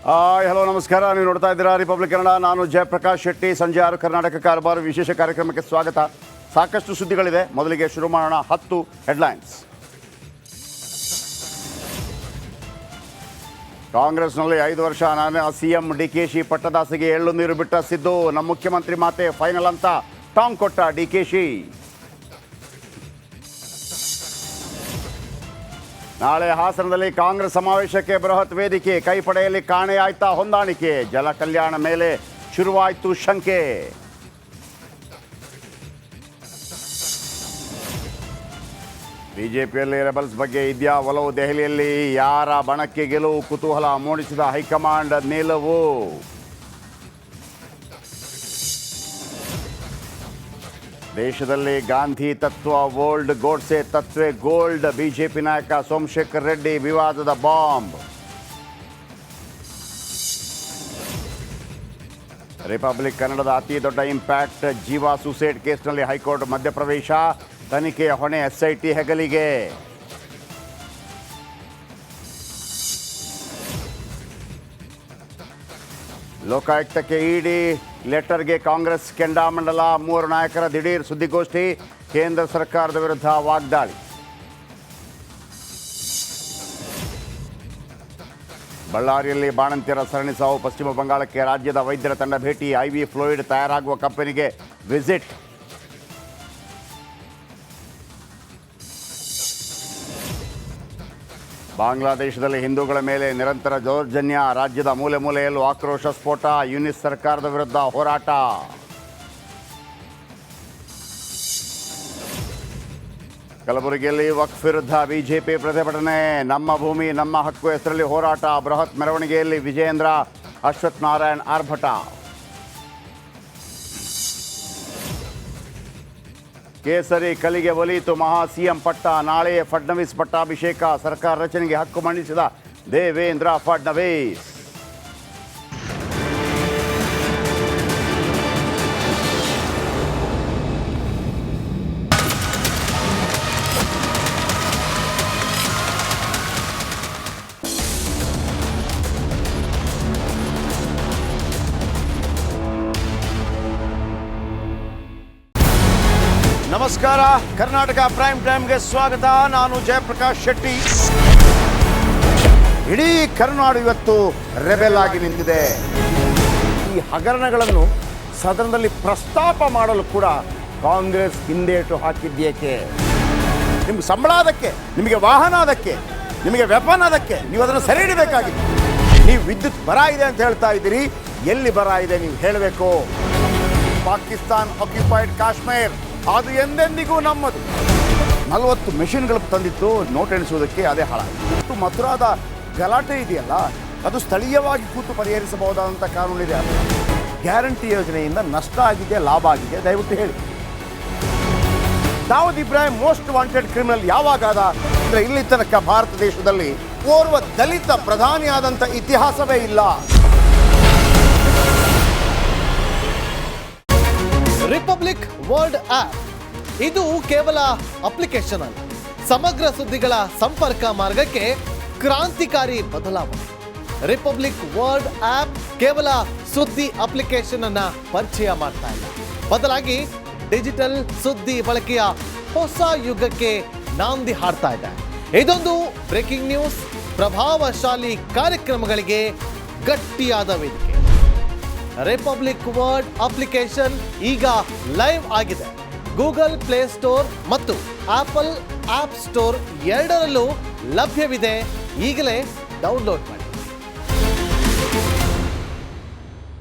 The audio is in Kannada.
ಹಲೋ ನಮಸ್ಕಾರ. ನೀವು ನೋಡ್ತಾ ಇದ್ದೀರಾ ರಿಪಬ್ಲಿಕ್ ಕನ್ನಡ. ನಾನು ಜಯಪ್ರಕಾಶ್ ಶೆಟ್ಟಿ. ಸಂಜೆ 6 ಕರ್ನಾಟಕ ಕಾರಬಾರ್ ವಿಶೇಷ ಕಾರ್ಯಕ್ರಮಕ್ಕೆ ಸ್ವಾಗತ. ಸಾಕಷ್ಟು ಸುದ್ದಿಗಳಿದೆ. ಮೊದಲಿಗೆ ಶುರು ಮಾಡೋಣ 10 ಹೆಡ್ಲೈನ್ಸ್. ಕಾಂಗ್ರೆಸ್ನಲ್ಲಿ 5 ವರ್ಷ ನಾನು ಸಿಎಂ ಡಿಕೆಶಿ ಪಟ್ಟದಾಸಿಗೆ ಎಳ್ಳು ನೀರು ಬಿಟ್ಟ ಸಿದ್ದು. ನಮ್ಮ ಮುಖ್ಯಮಂತ್ರಿ ಮಾತೆ ಫೈನಲ್ ಅಂತ ಟಾಂಗ್ ಕೊಟ್ಟ ಡಿಕೆಶಿ. ನಾಳೆ ಹಾಸನದಲ್ಲಿ ಕಾಂಗ್ರೆಸ್ ಸಮಾವೇಶಕ್ಕೆ ಬೃಹತ್ ವೇದಿಕೆ. ಕೈ ಪಡೆಯಲ್ಲಿ ಕಾಣೆಯಾಯ್ತಾ ಹೊಂದಾಣಿಕೆ. ಜಲ ಕಲ್ಯಾಣ ಮೇಲೆ ಶುರುವಾಯಿತು ಶಂಕೆ. ಬಿಜೆಪಿಯಲ್ಲಿ ರೆಬಲ್ಸ್ ಬಗ್ಗೆ ಇದೆಯಾ ಒಲವು? ದೆಹಲಿಯಲ್ಲಿ ಯಾರ ಬಣಕ್ಕೆ ಗೆಲುವು? ಕುತೂಹಲ ಮೂಡಿಸಿದ ಹೈಕಮಾಂಡ್ ನಿಲುವು. ದೇಶದಲ್ಲಿ ಗಾಂಧಿ ತತ್ವ ಓಲ್ಡ್, ಗೋಡ್ಸೆ ತತ್ವೇ ಗೋಲ್ಡ್. ಬಿಜೆಪಿ ನಾಯಕ ಸೋಮಶೇಖರ್ ರೆಡ್ಡಿ ವಿವಾದದ ಬಾಂಬ್. ರಿಪಬ್ಲಿಕ್ ಕನ್ನಡದ ಅತಿ ದೊಡ್ಡ ಇಂಪ್ಯಾಕ್ಟ್. ಜೀವಾ ಸೂಸೈಡ್ ಕೇಸ್ನಲ್ಲಿ ಹೈಕೋರ್ಟ್ ಮಧ್ಯಪ್ರವೇಶ. ತನಿಖೆಯ ಹೊಣೆ ಎಸ್ಐಟಿ ಹೆಗಲಿಗೆ. ಲೋಕಾಯುಕ್ತಕ್ಕೆ ಇಡಿ ಲೆಟರ್ಗೆ ಕಾಂಗ್ರೆಸ್ ಕೆಂಡಾಮಂಡಲ. 3 ನಾಯಕರ ದಿಢೀರ್ ಸುದ್ದಿಗೋಷ್ಠಿ. ಕೇಂದ್ರ ಸರ್ಕಾರದ ವಿರುದ್ಧ ವಾಗ್ದಾಳಿ. ಬಳ್ಳಾರಿಯಲ್ಲಿ ಬಾಣಂತಿಯರ ಸರಣಿ ಸಾವು. ಪಶ್ಚಿಮ ಬಂಗಾಳಕ್ಕೆ ರಾಜ್ಯದ ವೈದ್ಯರ ತಂಡ ಭೇಟಿ. IV ಫ್ಲೂಯಿಡ್ ತಯಾರಾಗುವ ಕಂಪನಿಗೆ ವಿಸಿಟ್. ಬಾಂಗ್ಲಾದೇಶದಲ್ಲಿ ಹಿಂದೂಗಳ ಮೇಲೆ ನಿರಂತರ ದೌರ್ಜನ್ಯ. ರಾಜ್ಯದ ಮೂಲೆ ಮೂಲೆಯಲ್ಲೂ ಆಕ್ರೋಶ ಸ್ಫೋಟ. ಯೂನಿಸ್ ಸರ್ಕಾರದ ವಿರುದ್ಧ ಹೋರಾಟ. ಕಲಬುರಗಿಯಲ್ಲಿ ವಕ್ಫ್ ವಿರುದ್ಧ ಬಿಜೆಪಿ ಪ್ರತಿಭಟನೆ. ನಮ್ಮ ಭೂಮಿ ನಮ್ಮ ಹಕ್ಕು ಹೆಸರಲ್ಲಿ ಹೋರಾಟ. ಬೃಹತ್ ಮೆರವಣಿಗೆಯಲ್ಲಿ ವಿಜಯೇಂದ್ರ, ಅಶ್ವಥ್ ನಾರಾಯಣ್ ಆರ್ಭಟ. ಕೇಸರಿ ಕಲಿಗೆ ಒಲಿಯಿತು ಮಹಾ ಸಿಎಂ ಪಟ್ಟ. ನಾಳೆಯೇ ಫಡ್ನವೀಸ್ ಪಟ್ಟಾಭಿಷೇಕ. ಸರ್ಕಾರ ರಚನೆಗೆ ಹಕ್ಕು ಮಂಡಿಸಿದ ದೇವೇಂದ್ರ ಫಡ್ನವೀಸ್. ನಮಸ್ಕಾರ. ಕರ್ನಾಟಕ ಪ್ರೈಮ್ ಟೈಮ್ಗೆ ಸ್ವಾಗತ. ನಾನು ಜಯಪ್ರಕಾಶ್ ಶೆಟ್ಟಿ. ಇಡೀ ಕರುನಾಡು ಇವತ್ತು ರೆಬೆಲ್ ಆಗಿ ನಿಂತಿದೆ. ಈ ಹಗರಣಗಳನ್ನು ಸದನದಲ್ಲಿ ಪ್ರಸ್ತಾಪ ಮಾಡಲು ಕೂಡ ಕಾಂಗ್ರೆಸ್ ಹಿಂದೇಟು ಹಾಕಿದ್ದೇಕೆ? ನಿಮ್ಗೆ ಸಂಬಳ ಅದಕ್ಕೆ, ನಿಮಗೆ ವಾಹನ ಅದಕ್ಕೆ, ನಿಮಗೆ ವೆಪನ್ ಅದಕ್ಕೆ. ನೀವು ಅದನ್ನು ಸೆರೆ ಹಿಡಿಬೇಕಾಗಿದೆ. ನೀವು ವಿದ್ಯುತ್ ಬರ ಇದೆ ಅಂತ ಹೇಳ್ತಾ ಇದ್ದೀರಿ. ಎಲ್ಲಿ ಬರ ಇದೆ ನೀವು ಹೇಳಬೇಕು. ಪಾಕಿಸ್ತಾನ್ ಆಕ್ಯುಪೈಡ್ ಕಾಶ್ಮೀರ್ ಅದು ಎಂದೆಂದಿಗೂ ನಮ್ಮದು. 40 ಮೆಷಿನ್ಗಳು ತಂದಿತ್ತು ನೋಟ್ ಎಣಿಸುವುದಕ್ಕೆ, ಅದೇ ಹಾಳಾಯಿತು. ಮಥುರಾದ ಗಲಾಟೆ ಇದೆಯಲ್ಲ, ಅದು ಸ್ಥಳೀಯವಾಗಿ ಕೂತು ಪರಿಹರಿಸಬಹುದಾದಂಥ ಕಾನೂನಿದೆ. ಗ್ಯಾರಂಟಿ ಯೋಜನೆಯಿಂದ ನಷ್ಟ ಆಗಿದೆ, ಲಾಭ ಆಗಿದೆ, ದಯವಿಟ್ಟು ಹೇಳಿ. Dawood Ibrahim most wanted criminal ಯಾವಾಗಾದ ಅಂದರೆ ಇಲ್ಲಿ ತನಕ ಭಾರತ ದೇಶದಲ್ಲಿ ಓರ್ವ ದಲಿತ ಪ್ರಧಾನಿಯಾದಂಥ ಇತಿಹಾಸವೇ ಇಲ್ಲ. ರಿಪಬ್ಲಿಕ್ ವರ್ಲ್ಡ್ ಆಪ್ ಇದು ಕೇವಲ ಅಪ್ಲಿಕೇಶನ್ ಅಲ್ಲ, ಸಮಗ್ರ ಸುದ್ದಿಗಳ ಸಂಪರ್ಕ ಮಾರ್ಗಕ್ಕೆ ಕ್ರಾಂತಿಕಾರಿ ಬದಲಾವಣೆ. ರಿಪಬ್ಲಿಕ್ ವರ್ಲ್ಡ್ ಆಪ್ ಕೇವಲ ಸುದ್ದಿ ಅಪ್ಲಿಕೇಶನ್ ಅನ್ನ ಪರಿಚಯ ಮಾಡ್ತಾ ಇಲ್ಲ, ಬದಲಾಗಿ ಡಿಜಿಟಲ್ ಸುದ್ದಿ ಬಳಕೆಯ ಹೊಸ ಯುಗಕ್ಕೆ ನಾಂದಿ ಹಾಡ್ತಾ ಇದೆ. ಇದೊಂದು ಬ್ರೇಕಿಂಗ್ ನ್ಯೂಸ್, ಪ್ರಭಾವಶಾಲಿ ಕಾರ್ಯಕ್ರಮಗಳಿಗೆ ಗಟ್ಟಿಯಾದ ವೇದಿಕೆ. ರಿಪಬ್ಲಿಕ್ ವರ್ಲ್ಡ್ ಅಪ್ಲಿಕೇಶನ್ ಈಗ ಲೈವ್ ಆಗಿದೆ. ಗೂಗಲ್ ಪ್ಲೇ ಸ್ಟೋರ್ ಮತ್ತು ಆಪಲ್ ಆಪ್ ಸ್ಟೋರ್ ಎರಡರಲ್ಲೂ ಲಭ್ಯವಿದೆ. ಈಗಲೇ ಡೌನ್ಲೋಡ್ ಮಾಡಿ.